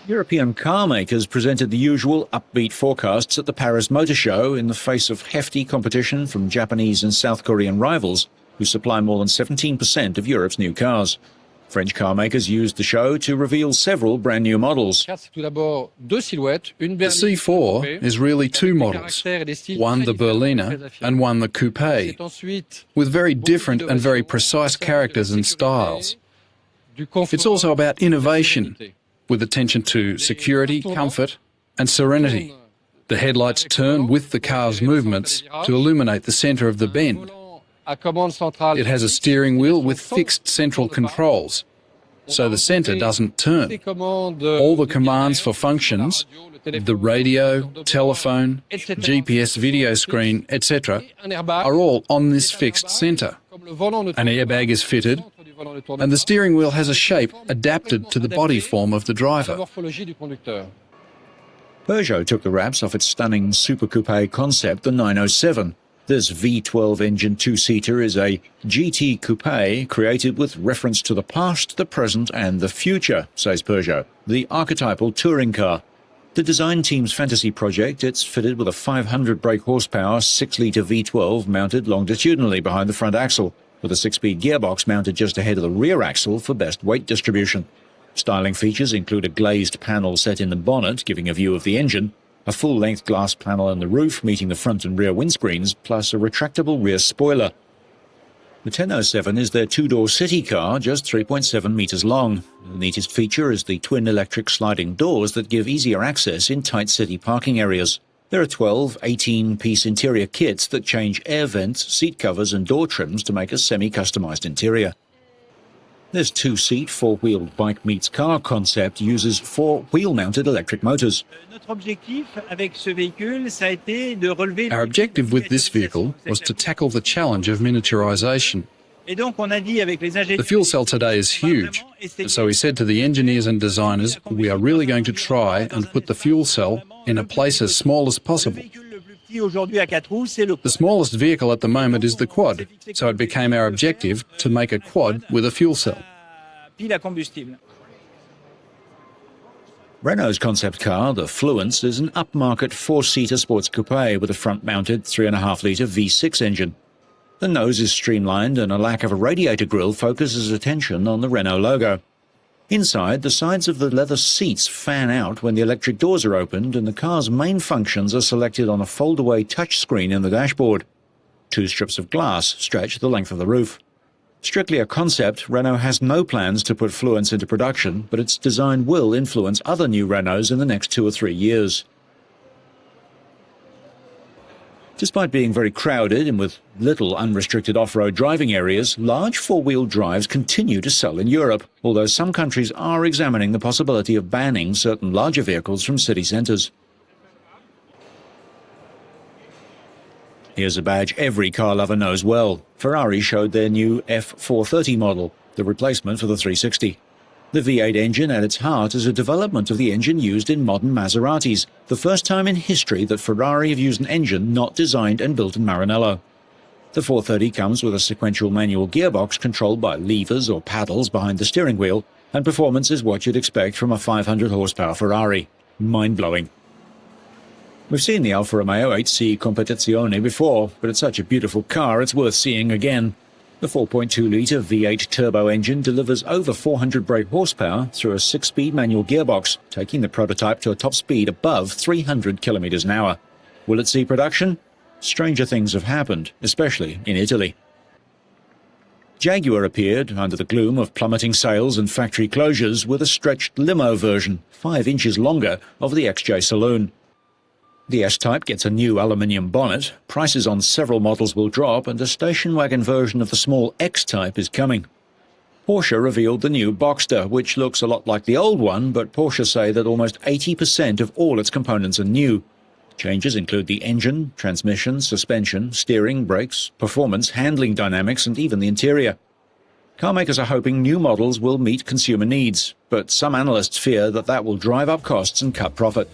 European car makers presented the usual upbeat forecasts at the Paris Motor Show in the face of hefty competition from Japanese and South Korean rivals, who supply more than 17% of Europe's new cars. French car makers used the show to reveal several brand new models. The C4 is really two models, one the Berliner and one the Coupe, with very different and very precise characters and styles. It's also about innovation, with attention to security, comfort and serenity. The headlights turn with the car's movements to illuminate the centre of the bend. It has a steering wheel with fixed central controls, so the centre doesn't turn. All the commands for functions, the radio, telephone, GPS video screen, etc., are all on this fixed centre. An airbag is fitted, and the steering wheel has a shape adapted to the body form of the driver. Peugeot took the wraps off its stunning Super Coupe concept, the 907. This V12 engine two-seater is a GT coupe created with reference to the past, the present and the future, says Peugeot, the archetypal touring car. The design team's fantasy project, it's fitted with a 500 brake horsepower 6-litre V12 mounted longitudinally behind the front axle, with a 6-speed gearbox mounted just ahead of the rear axle for best weight distribution. Styling features include a glazed panel set in the bonnet, giving a view of the engine, a full-length glass panel on the roof meeting the front and rear windscreens, plus a retractable rear spoiler. The 1007 is their two-door city car, just 3.7 metres long. The neatest feature is the twin electric sliding doors that give easier access in tight city parking areas. There are 12 18-piece interior kits that change air vents, seat covers and door trims to make a semi-customised interior. This two-seat, four-wheeled bike meets car concept uses 4 wheel-mounted electric motors. Our objective with this vehicle was to tackle the challenge of miniaturization. The fuel cell today is huge, so we said to the engineers and designers, we are really going to try and put the fuel cell in a place as small as possible. The smallest vehicle at the moment is the quad, so it became our objective to make a quad with a fuel cell. Renault's concept car, the Fluence, is an upmarket 4-seater sports coupe with a front-mounted 3.5-litre V6 engine. The nose is streamlined and a lack of a radiator grille focuses attention on the Renault logo. Inside, the sides of the leather seats fan out when the electric doors are opened and the car's main functions are selected on a fold-away touchscreen in the dashboard. 2 strips of glass stretch the length of the roof. Strictly a concept, Renault has no plans to put Fluence into production, but its design will influence other new Renaults in the next 2 or 3 years. Despite being very crowded and with little unrestricted off-road driving areas, large four-wheel drives continue to sell in Europe, although some countries are examining the possibility of banning certain larger vehicles from city centres. Here's a badge every car lover knows well. Ferrari showed their new F430 model, the replacement for the 360. The V8 engine at its heart is a development of the engine used in modern Maseratis, the first time in history that Ferrari have used an engine not designed and built in Maranello. The 430 comes with a sequential manual gearbox controlled by levers or paddles behind the steering wheel, and performance is what you'd expect from a 500 horsepower Ferrari. Mind-blowing. We've seen the Alfa Romeo 8C Competizione before, but it's such a beautiful car it's worth seeing again. The 4.2-litre V8 turbo engine delivers over 400 brake horsepower through a 6-speed manual gearbox, taking the prototype to a top speed above 300 kilometres an hour. Will it see production? Stranger things have happened, especially in Italy. Jaguar appeared, under the gloom of plummeting sales and factory closures, with a stretched limo version, 5 inches longer, of the XJ Saloon. The S-Type gets a new aluminium bonnet, prices on several models will drop, and a station wagon version of the small X-Type is coming. Porsche revealed the new Boxster, which looks a lot like the old one, but Porsche say that almost 80% of all its components are new. Changes include the engine, transmission, suspension, steering, brakes, performance, handling dynamics, and even the interior. Car makers are hoping new models will meet consumer needs, but some analysts fear that will drive up costs and cut profit.